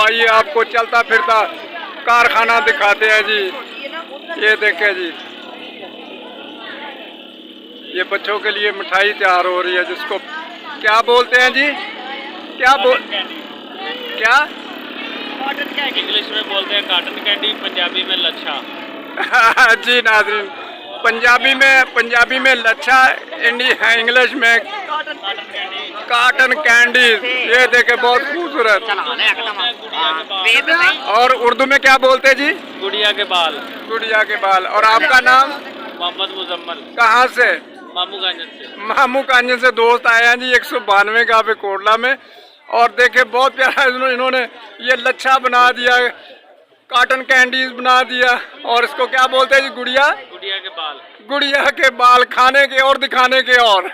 आइए आपको चलता फिरता कारखाना दिखाते हैं जी। ये देखे जी, ये बच्चों के लिए मिठाई तैयार हो रही है, जिसको क्या बोलते हैं जी? क्या कॉटन कैंडी इंग्लिश में बोलते हैं, कॉटन कैंडी पंजाबी में लच्छा। जी नाज़रीन, पंजाबी में लच्छा, इंग्लिश में कॉटन कैंडी। ये देखे बहुत खूबसूरत। और उर्दू में क्या बोलते हैं जी? गुड़िया के बाल। गुड़िया के बाल। और आपका नाम? मोहम्मद मुजम्मल। कहाँ से? मामू कांजन से दोस्त आए हैं जी 192 का पे कोटला में। और देखे बहुत प्यारा इन्होंने ये लच्छा बना दिया, कॉटन कैंडीज बना दिया। और इसको क्या बोलते हैं जी? गुड़िया के बाल। गुड़िया के बाल, खाने के और दिखाने के और।